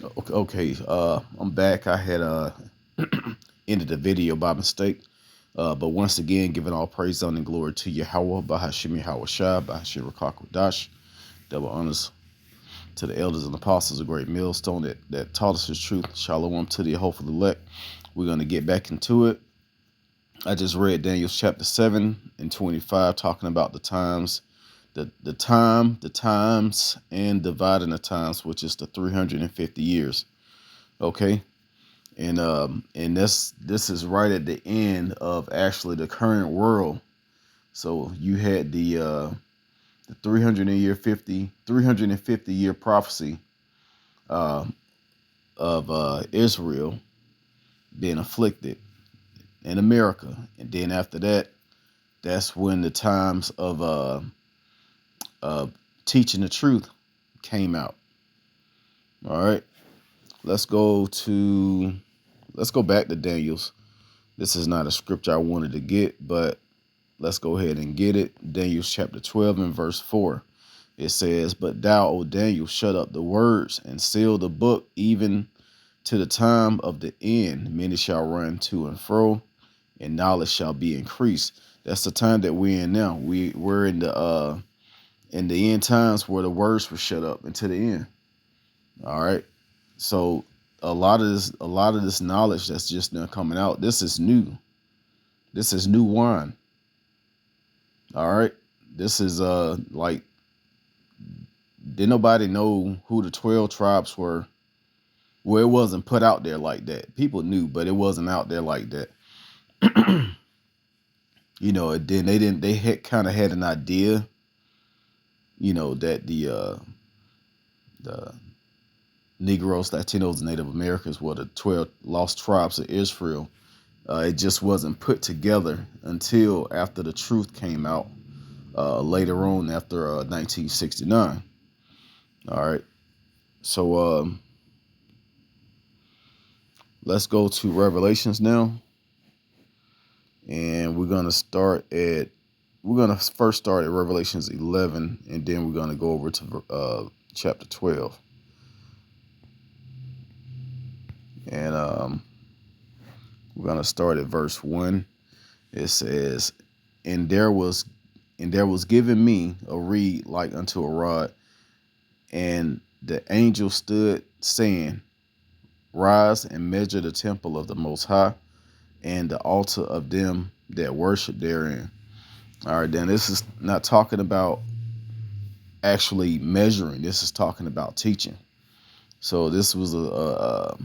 Okay, I'm back. I had ended the video by mistake. But once again, giving all praise, honor, and glory to Yahweh, Bahashim Yahweh Shai, Bahashim Rakakwadash. Double honors to the elders and apostles, a great millstone that taught us his truth. Shalom to the hopeful elect. We're going to get back into it. I just read Daniel chapter 7 and 25, talking about the times, the times, and dividing the times, which is the 350 years. Okay. And this is right at the end of actually the current world. So you had the 350 year prophecy uh, of Israel being afflicted in America, and then after that, that's when the times of uh, teaching the truth came out. All right, let's go to let's go back to Daniel's. This is not a scripture I wanted to get, but let's go ahead and get it. Daniel chapter 12 and verse 4. It says, "But thou, O Daniel, shut up the words and seal the book, even to the time of the end. Many shall run to and fro, and knowledge shall be increased." That's the time that we're in now. We're in the end times where the words were shut up until the end. All right. So a lot of this knowledge that's just now coming out, this is new. This is new wine. All right. This is like, did nobody know who the 12 tribes were? Well, it wasn't put out there like that. People knew, but it wasn't out there like that. Then they had kind of had an idea, that the Negroes, Latinos, Native Americans were the 12 lost tribes of Israel. It just wasn't put together until after the truth came out later on, after 1969. All right. So let's go to Revelations now. And we're gonna first start at Revelations 11, and then we're gonna go over to chapter 12. And we're gonna start at verse 1. It says, and there was given me a reed like unto a rod, and the angel stood, saying, Rise and measure the temple of the Most High, and the altar of them that worship therein. All right, then this is not talking about actually measuring. This is talking about teaching. So this was a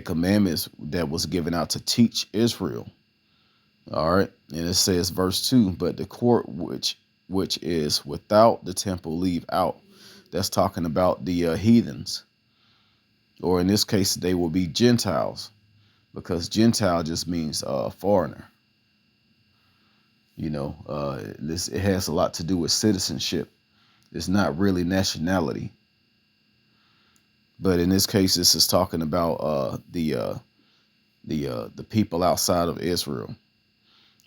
commandment that was given out to teach Israel. All right, and it says verse 2, but the court which is without the temple leave out. That's talking about the heathens, or in this case they will be Gentiles, because Gentile just means foreigner. It has a lot to do with citizenship. It's not really nationality, but in this case, this is talking about the people outside of Israel.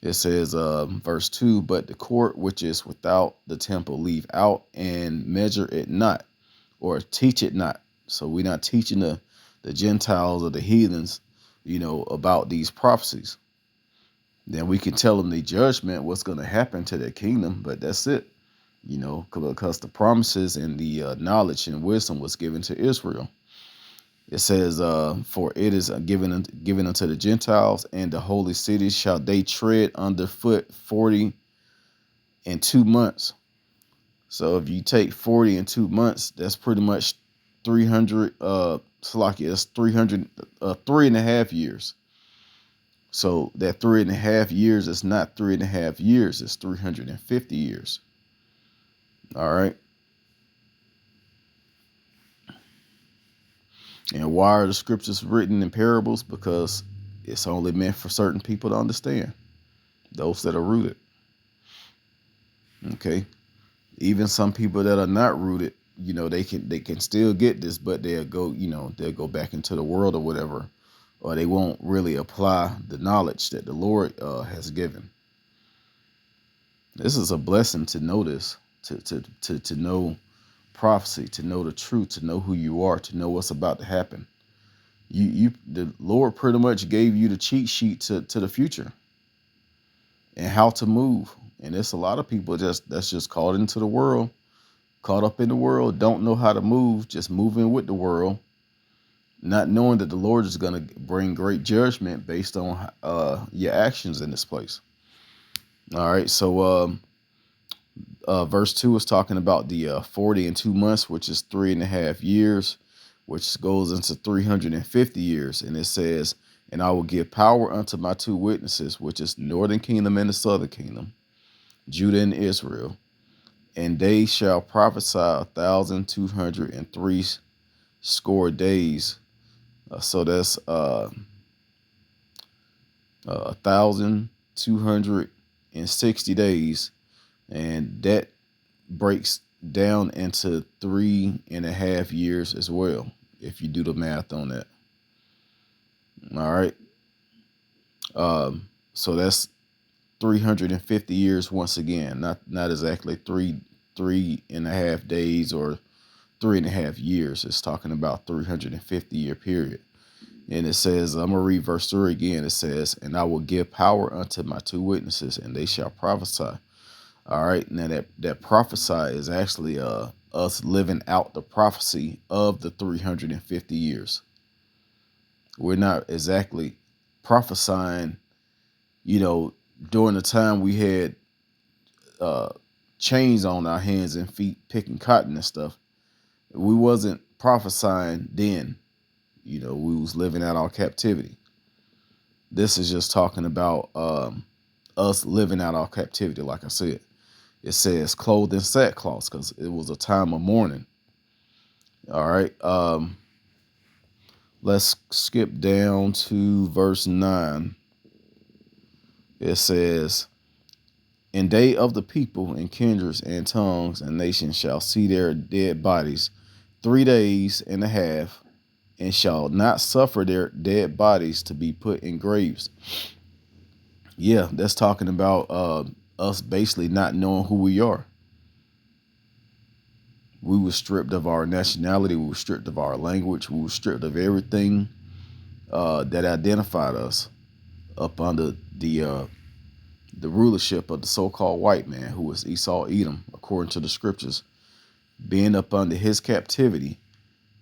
It says, verse 2, but the court which is without the temple leave out, and measure it not, or teach it not. So we're not teaching the Gentiles or the heathens, about these prophecies. Then we can tell them the judgment, what's going to happen to their kingdom, but that's it. Because the promises and the knowledge and wisdom was given to Israel. It says, for it is given unto the Gentiles, and the holy cities shall they tread underfoot 40 and 2 months. So if you take 40 and 2 months, that's pretty much 300, that's 300, 3.5 years. So that 3.5 years is not 3.5 years, it's 350 years. All right. And why are the scriptures written in parables? Because it's only meant for certain people to understand, those that are rooted. Okay. Even some people that are not rooted, they can still get this, but they'll go back into the world or whatever, or they won't really apply the knowledge that the Lord has given. This is a blessing to know this, to know prophecy, to know the truth, to know who you are, to know what's about to happen. The Lord pretty much gave you the cheat sheet to the future and how to move. And there's a lot of people that's just caught into the world, caught up in the world, don't know how to move, just moving with the world, not knowing that the Lord is going to bring great judgment based on your actions in this place. All right, so verse 2 is talking about the 40 and 2 months, which is 3.5 years, which goes into 350 years. And it says, and I will give power unto my two witnesses, which is northern kingdom and the southern kingdom, Judah and Israel, and they shall prophesy 1,203 score days. So that's 1,260 days, and that breaks down into 3.5 years as well, if you do the math on that. All right. So that's 350 years once again, not exactly 3.5 days or 3.5 years. It's talking about 350-year period. And it says, I'm going to read verse 3 again. It says, and I will give power unto my two witnesses, and they shall prophesy. All right. Now that prophesy is actually us living out the prophecy of the 350 years. We're not exactly prophesying, during the time we had chains on our hands and feet picking cotton and stuff. We wasn't prophesying then. We was living out our captivity. This is just talking about us living out our captivity. Like I said, it says clothed in sackcloth because it was a time of mourning. All right. Let's skip down to verse 9. It says, and they of the people and kindreds and tongues and nations shall see their dead bodies 3 days and a half, and shall not suffer their dead bodies to be put in graves. Yeah, that's talking about us basically not knowing who we are. We were stripped of our nationality. We were stripped of our language. We were stripped of everything that identified us up under the rulership of the so-called white man, who was Esau Edom, according to the scriptures. Being up under his captivity,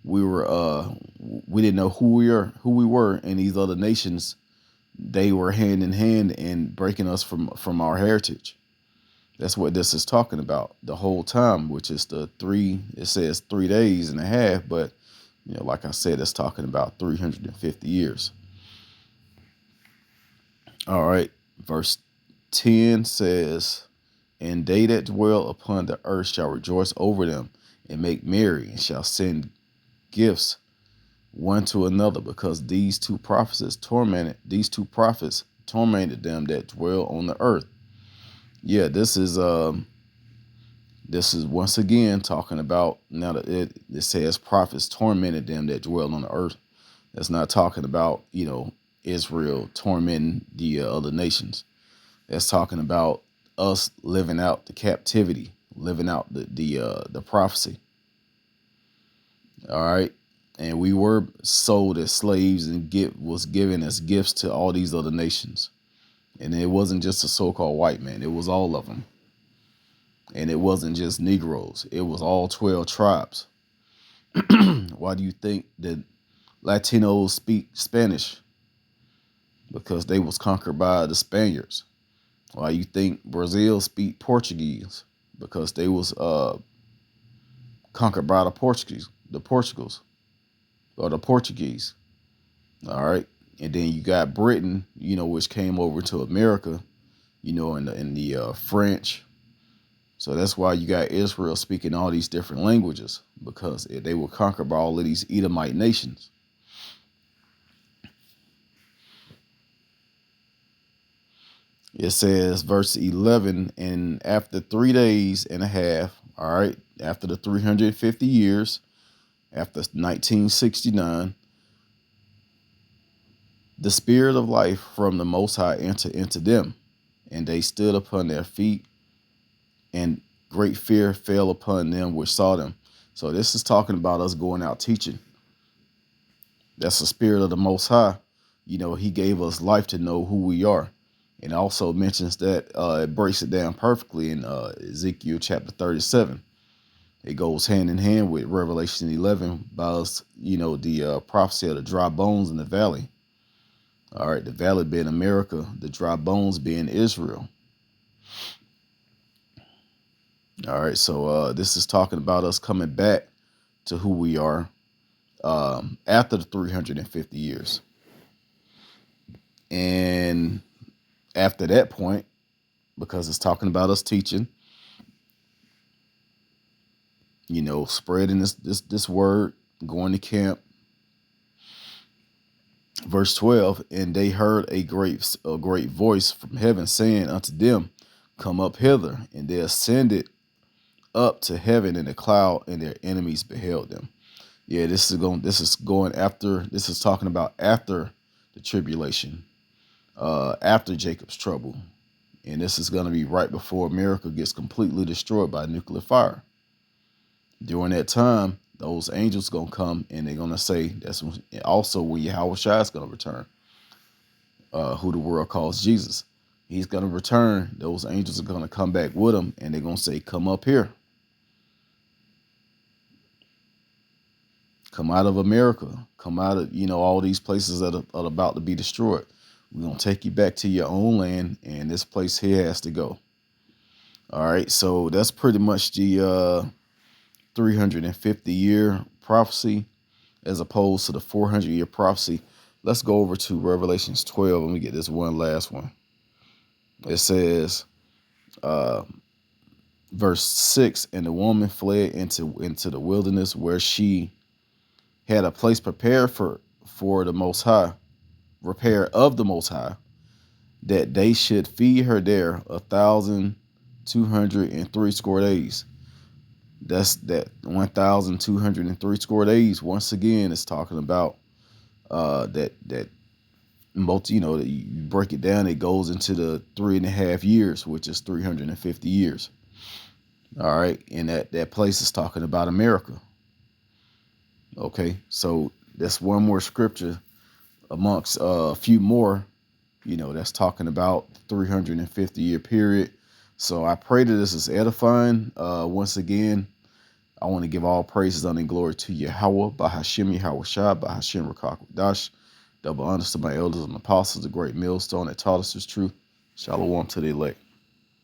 we didn't know who we were, and these other nations, they were hand in hand in breaking us from our heritage. That's what this is talking about the whole time, which is it says 3 days and a half, but like I said, it's talking about 350 years. All right, verse 10 says, and they that dwell upon the earth shall rejoice over them and make merry, and shall send gifts one to another, because these two prophets tormented them that dwell on the earth. Yeah, this is once again talking about, now that it says prophets tormented them that dwell on the earth. That's not talking about Israel tormenting the other nations. That's talking about us living out the captivity, living out the prophecy. All right. And we were sold as slaves and was given as gifts to all these other nations. And it wasn't just a so-called white man. It was all of them. And it wasn't just Negroes. It was all 12 tribes. Why do you think that Latinos speak Spanish? Because they was conquered by the Spaniards. Why you think Brazil speak Portuguese? Because they was conquered by the Portuguese. All right. And then you got Britain, which came over to America, in the French. So that's why you got Israel speaking all these different languages, because they were conquered by all of these Edomite nations. It says, verse 11, and after 3 days and a half, all right, after the 350 years, after 1969, the spirit of life from the Most High entered into them, and they stood upon their feet, and great fear fell upon them which saw them. So this is talking about us going out teaching. That's the spirit of the Most High. He gave us life to know who we are. And also mentions that it breaks it down perfectly in Ezekiel chapter 37. It goes hand in hand with Revelation 11 about us, the prophecy of the dry bones in the valley. All right, the valley being America, the dry bones being Israel. All right, so this is talking about us coming back to who we are after the 350 years. And after that point, because it's talking about us teaching, spreading this word, going to camp. Verse 12, and they heard a great voice from heaven saying unto them, come up hither. And they ascended up to heaven in a cloud, and their enemies beheld them. Yeah, this is talking about after the tribulation, after Jacob's trouble. And this is going to be right before America gets completely destroyed by nuclear fire. During that time, those angels going to come and they're going to say, that's also when Yahweh Shai is going to return, who the world calls Jesus. He's going to return. Those angels are going to come back with him, and they're going to say, come up here. Come out of America. Come out of, all these places that are about to be destroyed. We're going to take you back to your own land, and this place here has to go. All right, so that's pretty much the 350-year prophecy as opposed to the 400-year prophecy. Let's go over to Revelations 12 and we get this one last one. It says, verse 6, and the woman fled into the wilderness where she had a place prepared for the Most High, repair of the Most High, that they should feed her there 1,203 score days. That's that 1,203 score days. Once again, it's talking about that multi. That you break it down, it goes into the 3.5 years, which is 350 years. All right, and that place is talking about America. Okay, so that's one more scripture amongst a few more. That's talking about the 350-year period. So I pray that this is edifying. Once again, I want to give all praises, honor, and glory to Yahweh, Bahashim Yahweh Shai, Bahashim Rakak Dash. Double honors to my elders and apostles, the great millstone that taught us this truth. Shalom to the elect.